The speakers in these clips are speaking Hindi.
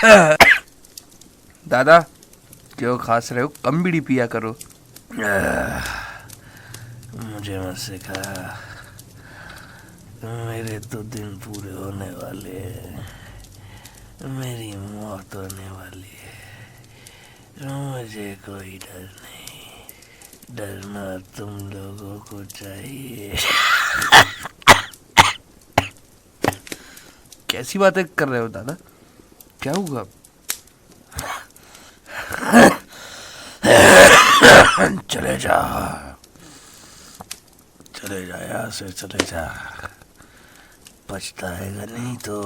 दादा क्यों खांस रहे हो? कम बीड़ी पिया करो। मुझे मत सिखा, मेरे तो दिन पूरे होने वाले हैं, मेरी मौत होने वाली है, मुझे कोई डर नहीं, डरना तुम लोगों को चाहिए। कैसी बातें कर रहे हो दादा? क्या हुआ? चले जा, चले जा, यहाँ से चले जा, पछताएगा नहीं तो।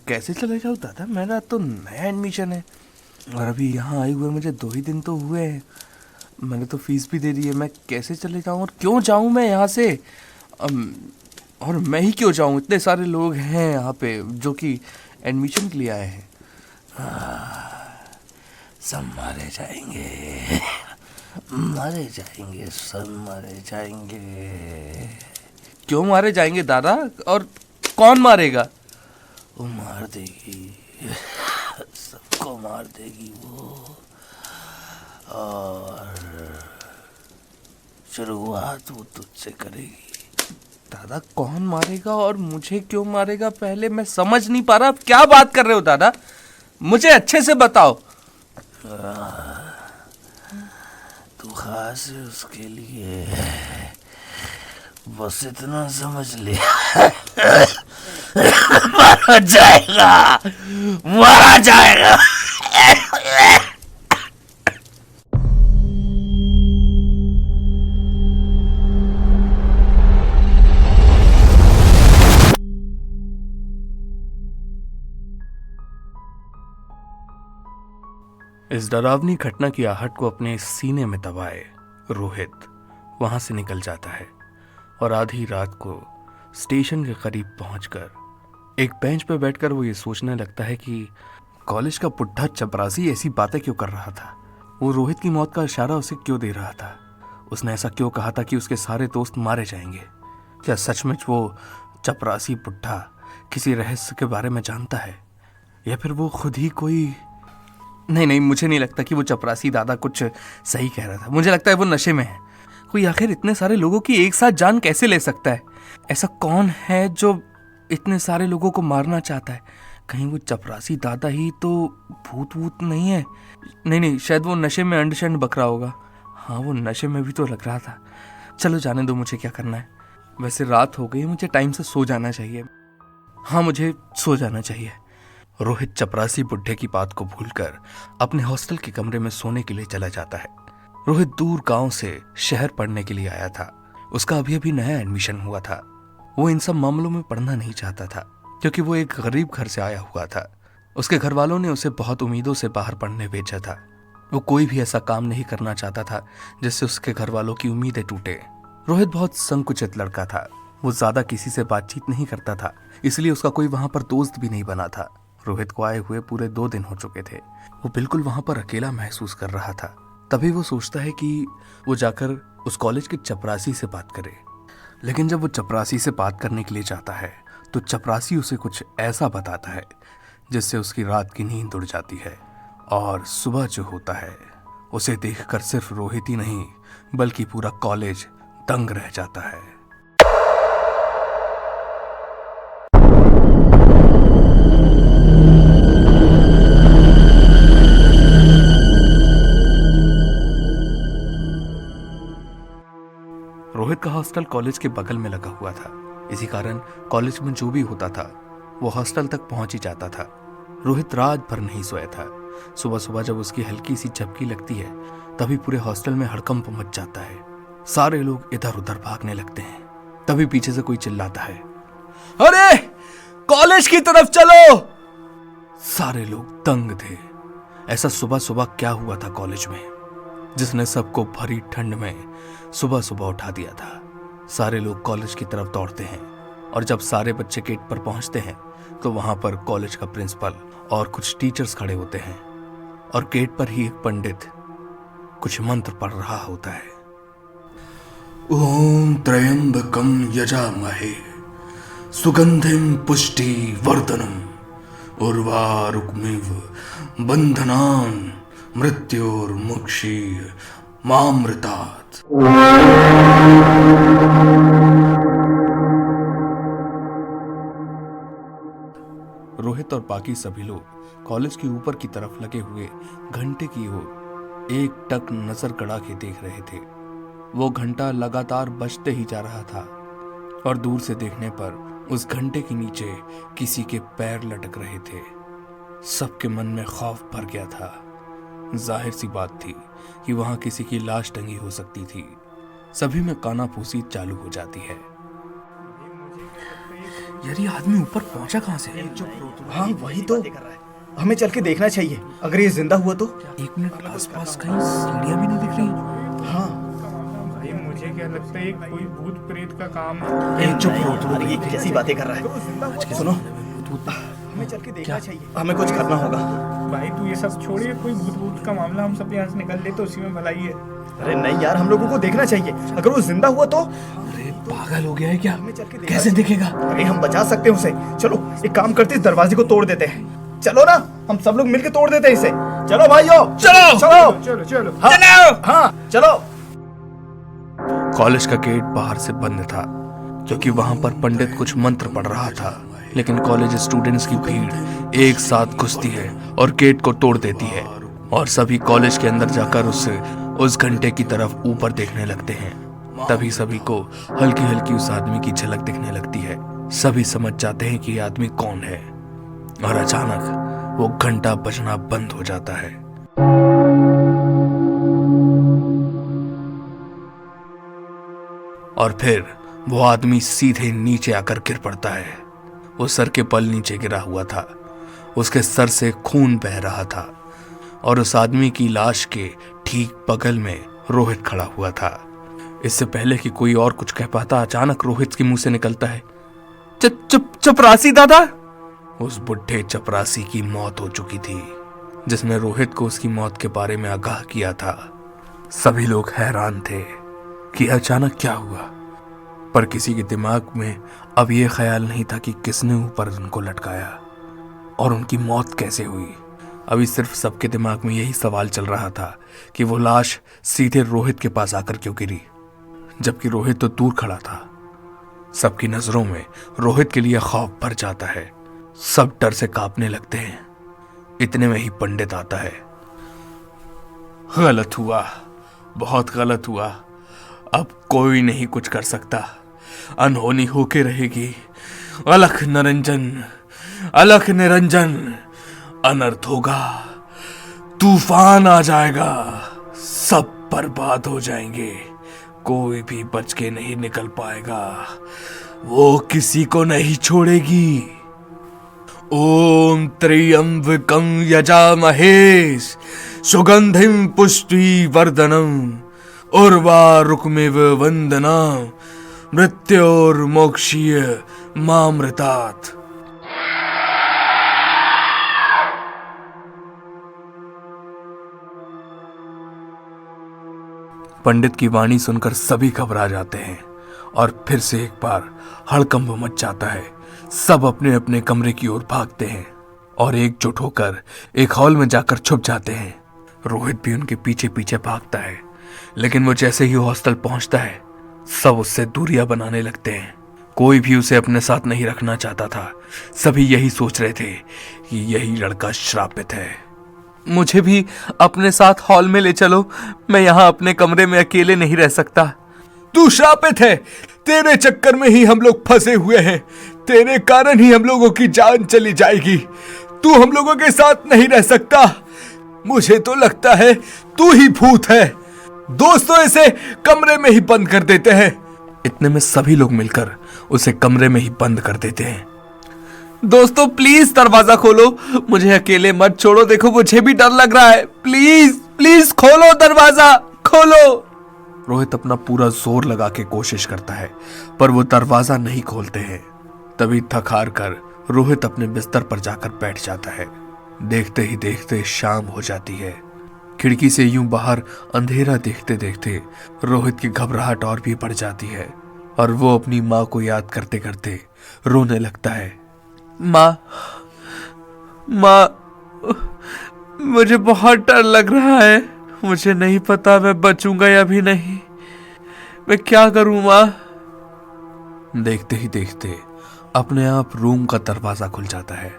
कैसे चले जाओ दादा? मेरा तो नया एडमिशन है और अभी यहाँ आए हुए मुझे 2 ही दिन तो हुए हैं। मैंने तो फीस भी दे दी है। मैं कैसे चले जाऊँ और क्यों जाऊँ मैं यहाँ से? और मैं ही क्यों जाऊँ? इतने सारे लोग हैं यहाँ पे जो कि एडमिशन के लिए आए हैं। सब मारे जाएंगे, मारे जाएंगे, सब मारे जाएंगे। क्यों मारे जाएंगे दादा? और कौन मारेगा? वो मार देगी, सबको मार देगी वो। और शुरुआत वो तुझसे करेगी। दादा कौन मारेगा और मुझे क्यों मारेगा? पहले मैं समझ नहीं पा रहा। आप क्या बात कर रहे हो दादा? मुझे अच्छे से बताओ। तू खास है उसके लिए, बस इतना समझ ले। मारा जाएगा, मारा जाएगा। इस डरावनी घटना की आहट को अपने सीने में दबाए रोहित वहां से निकल जाता है और आधी रात को स्टेशन के करीब पहुंचकर एक बेंच पर बैठकर वो ये सोचने लगता है कि कॉलेज का बुढ़ा चपरासी ऐसी बातें क्यों कर रहा था। वो रोहित की मौत का इशारा उसे क्यों दे रहा था? उसने ऐसा क्यों कहा था कि उसके सारे दोस्त मारे जाएंगे? क्या सचमुच वो चपरासी बुढ़ा किसी रहस्य के बारे में जानता है या फिर वो खुद ही कोई... नहीं, मुझे नहीं लगता कि वो चपरासी दादा कुछ सही कह रहा था। मुझे लगता है वो नशे में है। कोई आखिर इतने सारे लोगों की एक साथ जान कैसे ले सकता है? ऐसा कौन है जो इतने सारे लोगों को मारना चाहता है? कहीं वो चपरासी दादा ही तो भूत वूत नहीं है? नहीं, शायद वो नशे में अंड शंड बक रहा होगा। हाँ, वो नशे में भी तो लग रहा था। चलो जाने दो, मुझे क्या करना है। वैसे रात हो गई, मुझे टाइम से सो जाना चाहिए। हाँ, मुझे सो जाना चाहिए। रोहित चपरासी बुढ़े की बात को भूलकर अपने हॉस्टल के कमरे में सोने के लिए चला जाता है। रोहित दूर गांव से शहर पढ़ने के लिए आया था। उसका अभी अभी नया एडमिशन हुआ था। वो इन सब मामलों में पढ़ना नहीं चाहता था क्योंकि वो एक गरीब घर से आया हुआ था। उसके घर वालों ने उसे बहुत उम्मीदों से बाहर पढ़ने भेजा था। वो कोई भी ऐसा काम नहीं करना चाहता था जिससे उसके घर वालों की उम्मीदें टूटे। रोहित बहुत संकुचित लड़का था। वो ज्यादा किसी से बातचीत नहीं करता था, इसलिए उसका कोई वहां पर दोस्त भी नहीं बना था। रोहित को आए हुए पूरे 2 दिन हो चुके थे। वो बिल्कुल वहां पर अकेला महसूस कर रहा था। तभी वो सोचता है कि वो जाकर उस कॉलेज के चपरासी से बात करे। लेकिन जब वो चपरासी से बात करने के लिए जाता है तो चपरासी उसे कुछ ऐसा बताता है जिससे उसकी रात की नींद उड़ जाती है और सुबह जो होता है उसे देखकर सिर्फ रोहित ही नहीं बल्कि पूरा कॉलेज दंग रह जाता है। रोहित का हॉस्टल कॉलेज के बगल में लगा हुआ था। इसी कारण कॉलेज में जो भी होता था वो हॉस्टल तक पहुंच ही जाता था। रोहित रात भर नहीं सोया था। सुबह सुबह जब उसकी हल्की सी झपकी लगती है तभी पूरे हॉस्टल में हड़कंप मच जाता है। सारे लोग इधर उधर भागने लगते हैं। तभी पीछे से कोई चिल्लाता है, अरे कॉलेज की तरफ चलो। सारे लोग दंग थे। ऐसा सुबह सुबह क्या हुआ था कॉलेज में जिसने सबको भरी ठंड में सुबह सुबह उठा दिया था। सारे लोग कॉलेज की तरफ दौड़ते हैं और जब सारे बच्चे गेट पर पहुंचते हैं तो वहां पर कॉलेज का प्रिंसिपल और कुछ टीचर्स खड़े होते हैं और गेट पर ही एक पंडित कुछ मंत्र पढ़ रहा होता है। ओम त्र्यंबकम यजामहे सुगंधिम पुष्टि वर्धनम उर्वारुकमिव बंधनान मृत्युर्मुक्षी मामृतात्। रोहित और बाकी सभी लोग कॉलेज के ऊपर की तरफ लगे हुए घंटे की ओर एक टक नजर गड़ा के देख रहे थे। वो घंटा लगातार बजते ही जा रहा था और दूर से देखने पर उस घंटे के नीचे किसी के पैर लटक रहे थे। सबके मन में खौफ भर गया था। जाहिर सी बात थी कि वहां किसी की लाश टंगी हो सकती थी। सभी में कानाफूसी चालू हो जाती है। यार ये आदमी ऊपर पहुंचा कहां से? हाँ वही तो, हमें चल के देखना चाहिए। अगर ये जिंदा हुआ तो। एक मिनट, आसपास कहीं सीढ़ियां भी नहीं दिख रही। हाँ भाई मुझे क्या लगता है कोई भूत प्रेत का काम है। चुप रहो, ये कैसी बातें कर रहा है? सुनो, हमें चल के देखना चाहिए, हमें कुछ करना होगा। भाई तू ये सब छोड़िए, कोई भूत का मामला, हम सब यहाँ से निकल ले तो उसी में भलाई है। अरे नहीं यार, हम लोगों को देखना चाहिए। अगर वो जिंदा हुआ तो। अरे पागल हो गया है क्या? हमें चल के कैसे दिखेगा? अरे हम बचा सकते हैं उसे। चलो एक काम करते, इस दरवाजे को तोड़ देते हैं। चलो ना, हम सब लोग मिलकर तोड़ देते हैं इसे। चलो भाइयों, चलो चलो चलो चलो हाँ चलो। कॉलेज का गेट बाहर से बंद था क्योंकि वहां पर पंडित कुछ मंत्र पढ़ रहा था। लेकिन कॉलेज स्टूडेंट्स की भीड़ एक साथ घुसती है और गेट को तोड़ देती है और सभी कॉलेज के अंदर जाकर उस घंटे की तरफ ऊपर देखने लगते हैं। तभी सभी को हल्की हल्की उस आदमी की झलक दिखने लगती है। सभी समझ जाते हैं कि ये आदमी कौन है और अचानक वो घंटा बजना बंद हो जाता है। और फिर वो आदमी सीधे नीचे आकर गिर पड़ता है। वो सर के बल नीचे गिरा हुआ था। उसके सर से खून बह रहा था और उस आदमी की लाश के ठीक बगल में रोहित खड़ा हुआ था। इससे पहले कि कोई और कुछ कह पाता, अचानक रोहित के मुंह से निकलता है, चपरासी दादा। उस बुढ़े चपरासी की मौत हो चुकी थी, जिसने रोहित को उसकी मौत के बारे में आगाह किया था। सभी लोग हैरान थे कि अचानक क्या हुआ, पर किसी के दिमाग में अब यह ख्याल नहीं था कि किसने ऊपर उनको लटकाया और उनकी मौत कैसे हुई। अभी सिर्फ सबके दिमाग में यही सवाल चल रहा था कि वो लाश सीधे रोहित के पास आकर क्यों गिरी, जबकि रोहित तो दूर खड़ा था। सबकी नजरों में रोहित के लिए खौफ भर जाता है। सब डर से कांपने लगते हैं। इतने में ही पंडित आता है। गलत हुआ, बहुत गलत हुआ। अब कोई नहीं कुछ कर सकता। अनहोनी होके रहेगी। अलख निरंजन, अलख निरंजन। अनर्थ होगा, तूफान आ जाएगा, सब बर्बाद हो जाएंगे। कोई भी बच के नहीं निकल पाएगा। वो किसी को नहीं छोड़ेगी। ओम त्र्यंबकं यजामहे सुगंधिं पुष्टिवर्धनम् उर्वारुकमिव वंदना मृत्योर्मोक्षीय मामृतात्। पंडित की वाणी सुनकर सभी घबरा जाते हैं और फिर से एक बार हड़कंप मच जाता है। सब अपने अपने कमरे की ओर भागते हैं और एकजुट होकर एक हॉल में जाकर छुप जाते हैं। रोहित भी उनके पीछे पीछे भागता है, लेकिन वो जैसे ही हॉस्टल पहुंचता है, सब उससे दूरियां बनाने लगते हैं। कोई भी उसे अपने साथ नहीं रखना चाहता था। सभी यही सोच रहे थे कि यही लड़का श्रापित है। मुझे भी अपने साथ हॉल में ले चलो, मैं यहाँ अपने कमरे में अकेले नहीं रह सकता। तू श्रापित है, तेरे चक्कर में ही हम लोग फंसे हुए हैं। तेरे कारण ही हम लोगों की जान चली जाएगी। तू हम लोगों के साथ नहीं रह सकता। मुझे तो लगता है तू ही भूत है। दोस्तों इसे कमरे में ही बंद कर देते हैं। इतने में सभी लोग मिलकर उसे कमरे में ही बंद कर देते हैं। दोस्तों प्लीज दरवाजा खोलो, मुझे अकेले मत छोड़ो। देखो मुझे भी डर लग रहा है। प्लीज प्लीज खोलो दरवाजा, खोलो। रोहित अपना पूरा जोर लगा के कोशिश करता है, पर वो दरवाजा नहीं खोलते हैं। तभी थक हार कर रोहित अपने बिस्तर पर जाकर बैठ जाता है। देखते ही देखते शाम हो जाती है। खिड़की से यूं बाहर अंधेरा देखते देखते रोहित की घबराहट और भी बढ़ जाती है और वो अपनी माँ को याद करते करते रोने लगता है। माँ, माँ, मुझे बहुत डर लग रहा है। मुझे नहीं पता मैं बचूंगा या भी नहीं। मैं क्या करूं माँ? देखते ही देखते अपने आप रूम का दरवाजा खुल जाता है।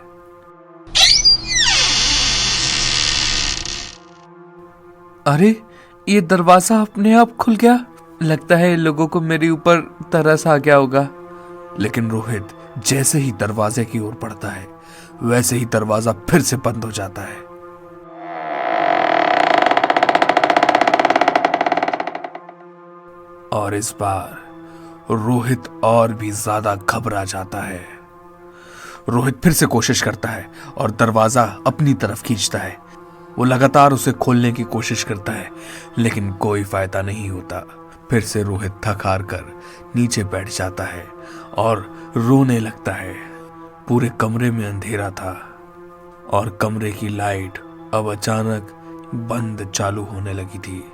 अरे, ये दरवाजा अपने आप खुल गया। लगता है लोगों को मेरे ऊपर तरस आ गया होगा। लेकिन रोहित जैसे ही दरवाजे की ओर बढ़ता है, वैसे ही दरवाजा फिर से बंद हो जाता है। और इस बार रोहित और भी ज्यादा घबरा जाता है। रोहित फिर से कोशिश करता है और दरवाजा अपनी तरफ खींचता है। वो लगातार उसे खोलने की कोशिश करता है, लेकिन कोई फायदा नहीं होता। फिर से रोहित थक हार कर नीचे बैठ जाता है और रोने लगता है। पूरे कमरे में अंधेरा था और कमरे की लाइट अब अचानक बंद चालू होने लगी थी।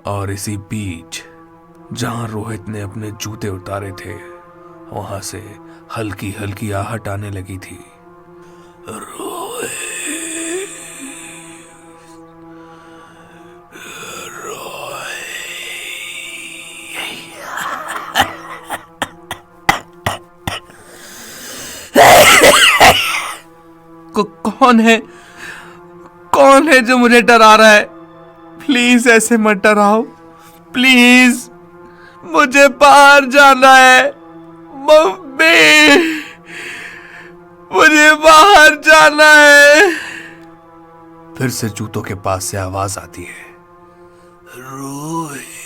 और इसी बीच जहां रोहित ने अपने जूते उतारे थे, वहां से हल्की हल्की आहट आने लगी थी। कौन है? कौन है जो मुझे डरा रहा है? प्लीज ऐसे मत डराओ, प्लीज। मुझे बाहर जाना है मम्मी, मुझे बाहर जाना है। फिर से जूतों के पास से आवाज आती है, रोहित।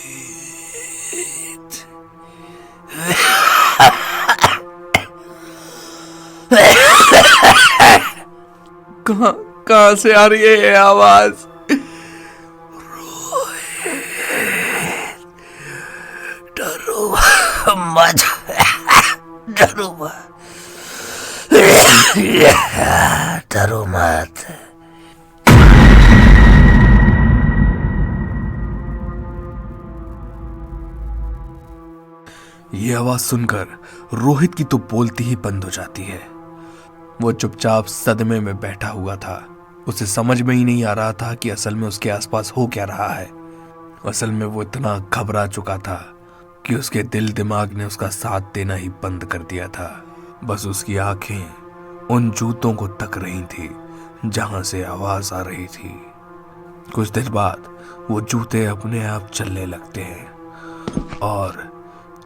कहां से आ रही है ये आवाज? डरो मत, डरो मत, डरो मत। ये आवाज सुनकर रोहित की तो बोलती ही बंद हो जाती है। वो चुपचाप सदमे में बैठा हुआ था। उसे समझ में ही नहीं आ रहा था कि असल में उसके आसपास हो क्या रहा है। असल में वो इतना घबरा चुका था कि उसके दिल दिमाग ने उसका साथ देना ही बंद कर दिया था। बस उसकी आंखें उन जूतों को तक रही थी जहां से आवाज आ रही थी। कुछ देर बाद वो जूते अपने आप चलने लगते हैं और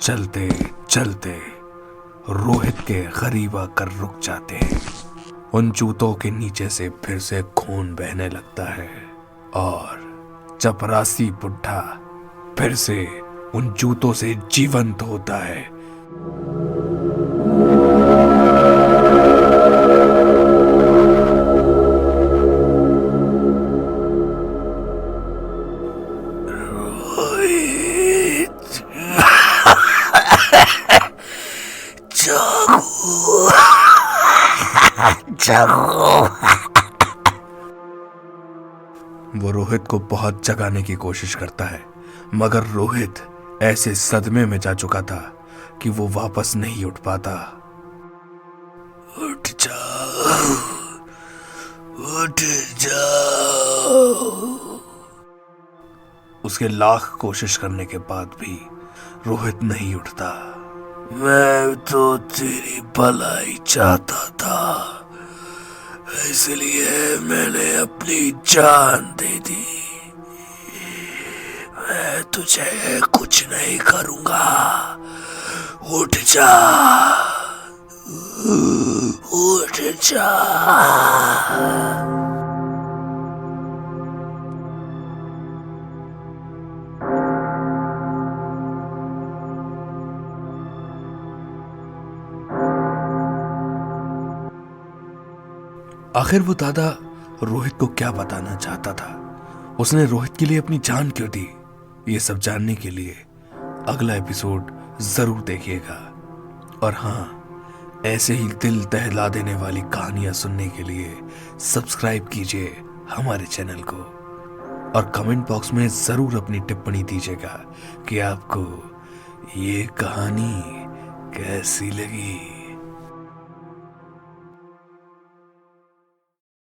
चलते चलते रोहित के करीब आकर रुक जाते हैं। उन जूतों के नीचे से फिर से खून बहने लगता है और चपरासी बुढ़ा फिर से उन जूतों से जीवंत होता है। वो रोहित को बहुत जगाने की कोशिश करता है, मगर रोहित ऐसे सदमे में जा चुका था कि वो वापस नहीं उठ पाता। उठ जाओ, उठ जाओ। उसके लाख कोशिश करने के बाद भी रोहित नहीं उठता। मैं तो तेरी भलाई चाहता था, इसलिए मैंने अपनी जान दे दी। मैं तुझे कुछ नहीं करूंगा। उठ जा, उठ जा। आखिर वो दादा रोहित को क्या बताना चाहता था? उसने रोहित के लिए अपनी जान क्यों दी? ये सब जानने के लिए अगला एपिसोड जरूर देखिएगा। और हाँ, ऐसे ही दिल दहला देने वाली कहानियां सुनने के लिए सब्सक्राइब कीजिए हमारे चैनल को और कमेंट बॉक्स में जरूर अपनी टिप्पणी दीजिएगा कि आपको ये कहानी कैसी लगी।